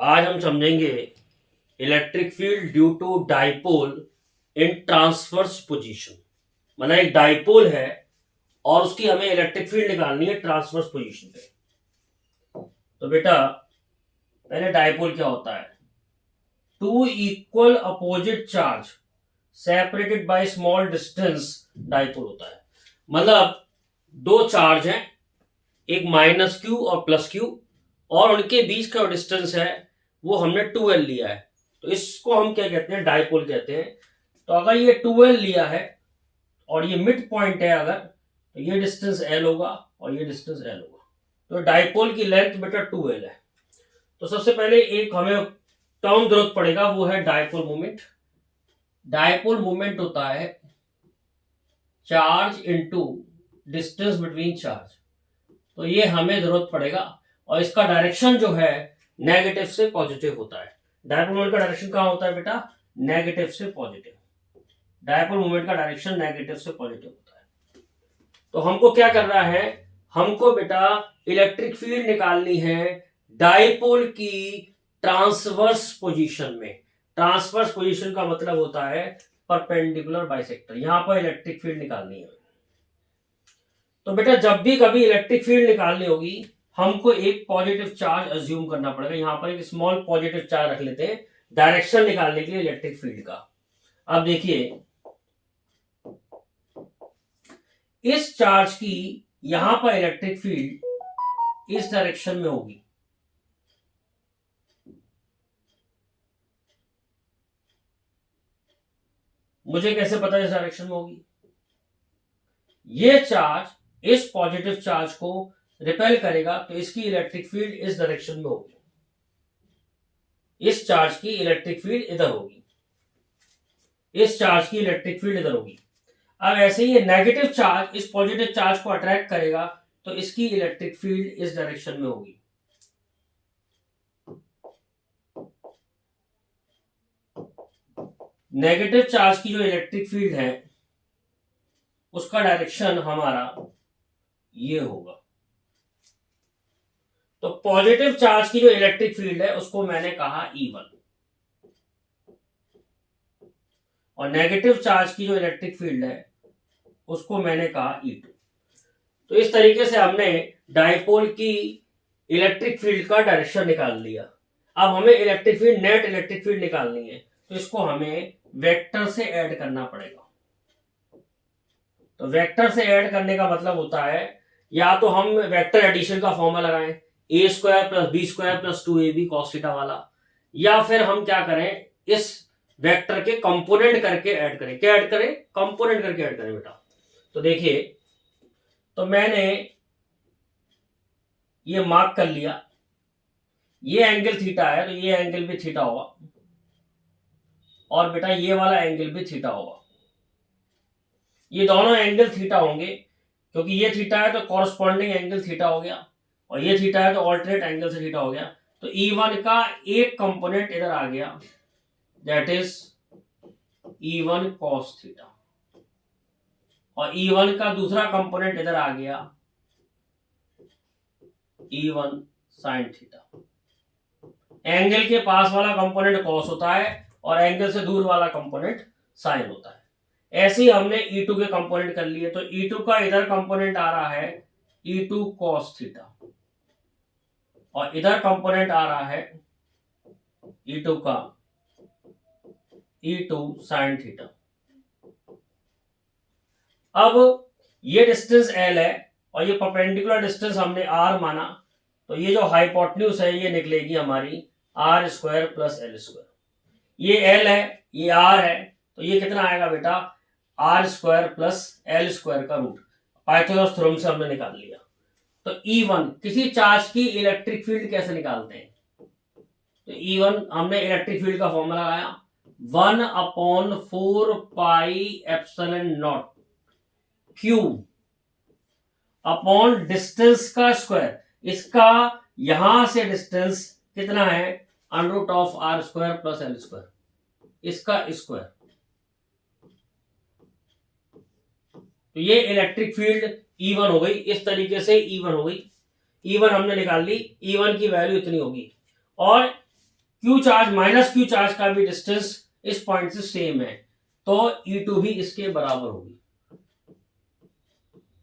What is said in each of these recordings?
आज हम समझेंगे electric field due to dipole in transverse position. मतलब एक डाइपोल है और उसकी हमें इलेक्ट्रिक फील्ड निकालनी है ट्रांसवर्स पोजीशन पे। तो बेटा पहले डाइपोल क्या होता है? Two equal opposite charge separated by small distance dipole होता है। मतलब दो चार्ज हैं, एक माइनस क्यू और प्लस क्यू, और उनके बीच का डिस्टेंस है वो हमने 2l लिया है। तो इसको हम क्या कहते हैं? डाइपोल कहते हैं। तो अगर ये 2l लिया है और ये मिड पॉइंट है अगर, तो ये डिस्टेंस l होगा और ये डिस्टेंस l होगा। तो डाइपोल की लेंथ बेटा 2l है। तो सबसे पहले एक हमें टर्म जरूरत पड़ेगा, वो है डाइपोल मोमेंट। डाइपोल मोमेंट होता है charge into distance between charge. तो ये हमें जरूरत पड़ेगा, और इसका डायरेक्शन जो है नेगेटिव से पॉजिटिव होता है। डायपोल मोमेंट का डायरेक्शन कहाँ होता है बेटा? नेगेटिव से पॉजिटिव। डायपोल मोमेंट का डायरेक्शन नेगेटिव से पॉजिटिव होता है। तो हमको क्या करना है? हमको बेटा इलेक्ट्रिक फील्ड निकालनी है डायपोल की ट्रांसवर्स पोजीशन में। ट्रांसवर्स पोजीशन का मतलब होता है परपेंडिकुलर बाइसेक्टर। यहां पर इलेक्ट्रिक फील्ड निकालनी है। तो बेटा जब भी कभी इलेक्ट्रिक फील्ड निकालनी होगी, हमको एक पॉजिटिव चार्ज अज्यूम करना पड़ेगा। यहां पर एक स्मॉल पॉजिटिव चार्ज रख लेते हैं डायरेक्शन निकालने के लिए इलेक्ट्रिक फील्ड का। अब देखिए, इस चार्ज की यहां पर इलेक्ट्रिक फील्ड इस डायरेक्शन में होगी। मुझे कैसे पता इस डायरेक्शन में होगी? ये चार्ज इस पॉजिटिव चार्ज को रिपेल करेगा, तो इसकी इलेक्ट्रिक फील्ड इस डायरेक्शन में होगी। इस चार्ज की इलेक्ट्रिक फील्ड इधर होगी, इस चार्ज की इलेक्ट्रिक फील्ड इधर होगी। अब ऐसे ही ये नेगेटिव चार्ज इस पॉजिटिव चार्ज को अट्रैक्ट करेगा, तो इसकी इलेक्ट्रिक फील्ड इस डायरेक्शन में होगी। नेगेटिव चार्ज की जो इलेक्ट्रिक फील्ड है उसका डायरेक्शन हमारा ये होगा। तो पॉजिटिव चार्ज की जो इलेक्ट्रिक फील्ड है उसको मैंने कहा E1, और नेगेटिव चार्ज की जो इलेक्ट्रिक फील्ड है उसको मैंने कहा E2। तो इस तरीके से हमने डाइपोल की इलेक्ट्रिक फील्ड का डायरेक्शन निकाल लिया। अब हमें electric field, net electric field निकालनी है, तो इसको हमें वेक्टर से ऐड करना पड़ेगा। तो वेक्टर से ऐड करने का मतलब होता है, या तो हम वेक्टर एडिशन का फॉर्मूला लगाएं, A square plus B square plus 2ab cos theta वाला, या फिर हम क्या करें, इस वेक्टर के कंपोनेंट करके ऐड करें। क्या ऐड करें? कंपोनेंट करके ऐड करें बेटा। तो देखिए, तो मैंने ये मार्क कर लिया, ये एंगल थीटा है तो ये एंगल भी थीटा होगा, और बेटा ये वाला एंगल भी थीटा होगा। ये दोनों एंगल थीटा होंगे, क्योंकि ये थीटा है तो कॉरस्पॉन्डिंग एंगल थीटा हो गया, और ये थीटा है तो ऑल्टरनेट एंगल से थीटा हो गया। तो E1 का एक कंपोनेंट इधर आ गया, that is E1 cos theta, और E1 का दूसरा कंपोनेंट इधर आ गया, E1 sin थीटा। एंगल के पास वाला कंपोनेंट cos होता है और एंगल से दूर वाला कंपोनेंट sin होता है। ऐसे ही हमने E2 के कंपोनेंट कर लिए। तो E2 का इधर कंपोनेंट आ रहा है E2 cos थीटा, और इधर कंपोनेंट आ रहा है E2 का E2 sin थीटा। अब ये डिस्टेंस L है और ये परपेंडिकुलर डिस्टेंस हमने R माना, तो ये जो हाइपोटेन्यूज है ये निकलेगी हमारी R square plus L square. ये L है, ये R है, तो ये कितना आएगा बेटा? R square plus L square का रूट। पाइथागोरस थ्योरम से हमने निकाल लिया। तो E1, किसी चार्ज की इलेक्ट्रिक फील्ड कैसे निकालते हैं? तो E1 हमने इलेक्ट्रिक फील्ड का फॉर्मूला लगाया, 1/4 pi epsilon not Q upon distance का स्क्वायर। इसका यहां से डिस्टेंस कितना है? √r square plus L square, इसका स्क्वायर। तो ये इलेक्ट्रिक फील्ड E1 हो गई। इस तरीके से E1 हो गई। E1 हमने निकाल ली, E1 की वैल्यू इतनी होगी। और Q charge minus Q charge का भी डिस्टेंस इस पॉइंट से सेम है, तो E2 भी इसके बराबर होगी।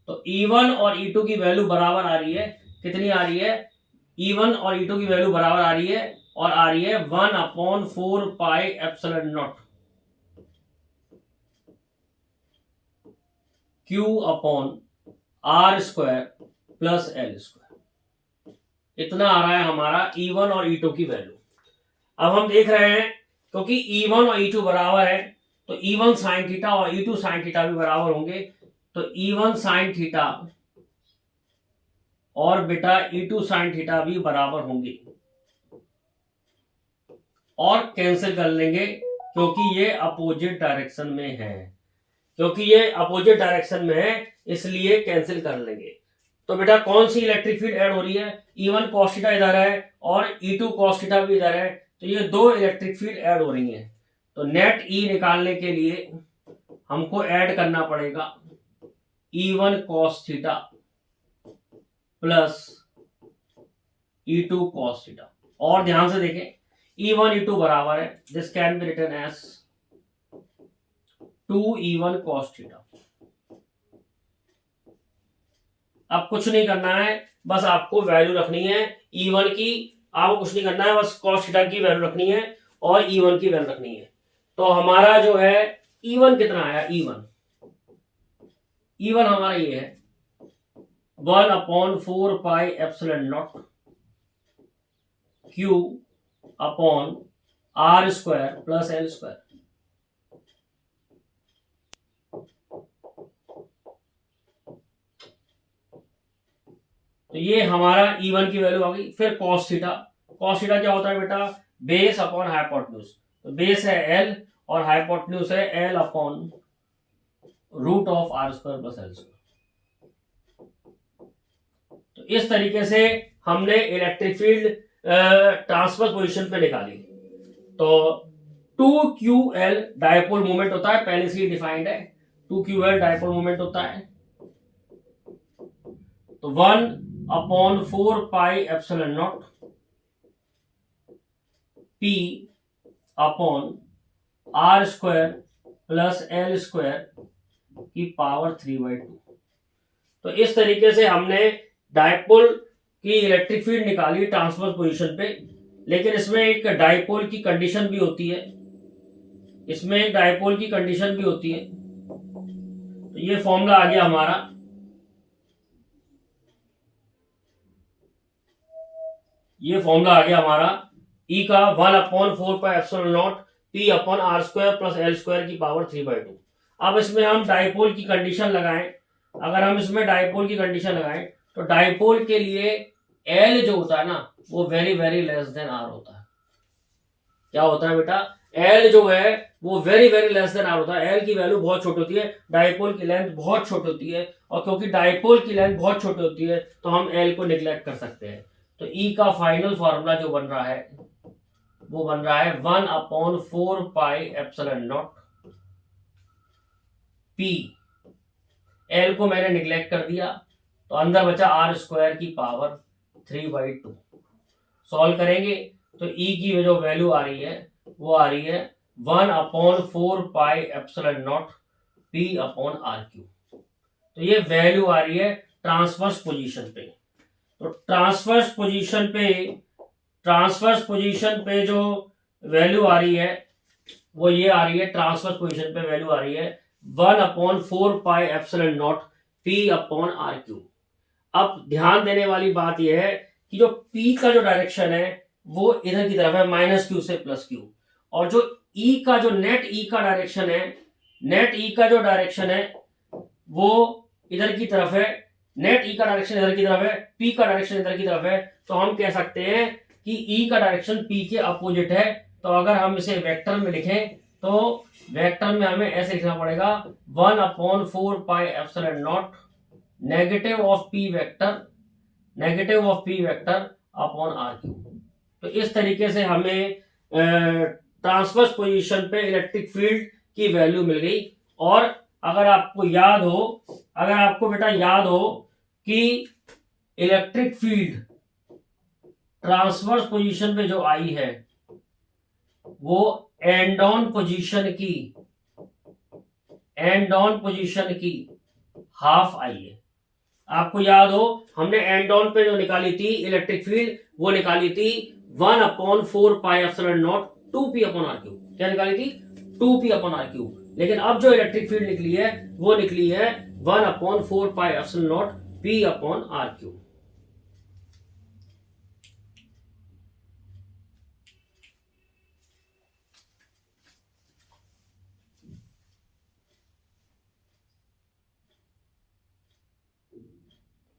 तो E1 और E2 की वैल्यू बराबर आ रही है, कितनी आ रही है, E1 और E2 की वैल्यू बराबर आ रही है, और आ रही है 1/4πε0 Q/r² प्लस L²। इतना आ रहा है हमारा E1 और E2 की वैल्यू। अब हम देख रहे हैं क्योंकि E1 और E2 बराबर है, तो E1 sin थीटा और E2 sin थीटा भी बराबर होंगे, तो E1 sin थीटा और बेटा E2 sin थीटा भी बराबर होंगे, और कैंसिल कर लेंगे क्योंकि ये अपोजिट डायरेक्शन में है, क्योंकि ये अपोजिट डायरेक्शन में है इसलिए कैंसिल कर लेंगे। तो बेटा कौन सी इलेक्ट्रिक फील्ड ऐड हो रही है, E1 cos थीटा इधर है और E2 cos थीटा भी इधर है, तो ये दो इलेक्ट्रिक फील्ड ऐड हो रही हैं। तो नेट E निकालने के लिए हमको ऐड करना पड़ेगा E1 cos theta plus E2 cos theta. और ध्यान से देखें E1 E2 बराबर है, this can be written as 2E1 cos theta. अब कुछ नहीं करना है, बस आपको वैल्यू रखनी है E1 की, आपको कुछ नहीं करना है, बस cos थीटा की वैल्यू रखनी है और E1 की वैल्यू रखनी है। तो हमारा जो है E1 कितना आया, E1 हमारा ये है 1/4πε0 Q/r² प्लस L²। तो ये हमारा E1 की वैल्यू आ गई। फिर cos थीटा, cos थीटा क्या होता है बेटा, बेस अपॉन हाइपोटेन्यूज। तो बेस है L और हाइपोटेन्यूज है L/√r² प्लस L²। तो इस तरीके से हमने इलेक्ट्रिक फील्ड ट्रांसफर पोजीशन पे निकाली। तो 2QL डायपोल मोमेंट होता है, पहले से ही डिफाइंड है, 2QL डायपोल मोमेंट होता है। तो 1/4πε0 P/r² प्लस L² की पावर 3/2। तो इस तरीके से हमने डायपोल की इलेक्ट्रिक फील्ड निकाली ट्रांसवर्स पोजीशन पे। लेकिन इसमें एक डायपोल की कंडीशन भी होती है, इसमें एक डायपोल की कंडीशन भी होती है। तो ये फॉर्मूला आ गया हमारा, ये फॉर्मूला आ गया हमारा E का 1/4πε0 P/r² प्लस L² की पावर 3/2। अब इसमें हम डायपोल की कंडीशन लगाएं, अगर हम इसमें डायपोल की कंडीशन लगाएं तो डायपोल के लिए L जो होता है ना वो very very less than R होता है। क्या होता है बेटा, L जो है वो very very less than R होता है। L की वैल्यू बहुत छोटी होती है, डायपोल की लेंथ बहुत छोटी होती है, और क्योंकि डायपोल की लेंथ बहुत छोटी होती है तो हम L को निगलेक्ट कर सकते हैं। तो E का फाइनल फॉर्मूला जो बन रहा है वो बन रहा है 1/4πε0 P, L को मैंने निगलेक्ट कर दिया तो अंदर बचा R² की पावर 3/2। सॉल्व करेंगे तो E की जो वैल्यू आ रही है वो आ रही है 1/4πε0 P/r³। तो ये वैल्यू आ रही है ट्रांसवर्स पोजीशन पे। तो ट्रांसवर्स पोजीशन पे जो वैल्यू आ रही है वो ये आ रही है, ट्रांसवर्स पोजीशन पे वैल्यू आ रही है 1/4πε0 P/r³। अब ध्यान देने वाली बात यह है कि जो P का जो डायरेक्शन है वो इधर की तरफ है -q से +q, और जो E का जो नेट E का डायरेक्शन है, नेट E का जो डायरेक्शन है वो इधर की तरफ है, नेट E का डायरेक्शन इधर की तरफ है, P का डायरेक्शन इधर की तरफ है। तो हम कह सकते हैं कि E का डायरेक्शन P के अपोजिट है। तो अगर हम इसे वेक्टर में लिखें तो वेक्टर में हमें ऐसे लिखना पड़ेगा 1/4πε0 negative of P vector upon r³। तो इस तरीके से हमें ट्रांसवर्स पोजीशन पे इलेक्ट्रिक फील्ड की वैल्यू मिल गई। और अगर आपको बेटा याद हो कि इलेक्ट्रिक फील्ड ट्रांसवर्स पोजीशन पे जो आई है वो एंड ऑन पोजीशन की हाफ आई है। आपको याद हो हमने एंड ऑन पे जो निकाली थी इलेक्ट्रिक फील्ड, वो निकाली थी 1/4πε0 2p/r³। क्या निकाली थी? 2p/r³। लेकिन अब जो इलेक्ट्रिक फील्ड निकली है वो निकली है 1/4πε0 p/r³।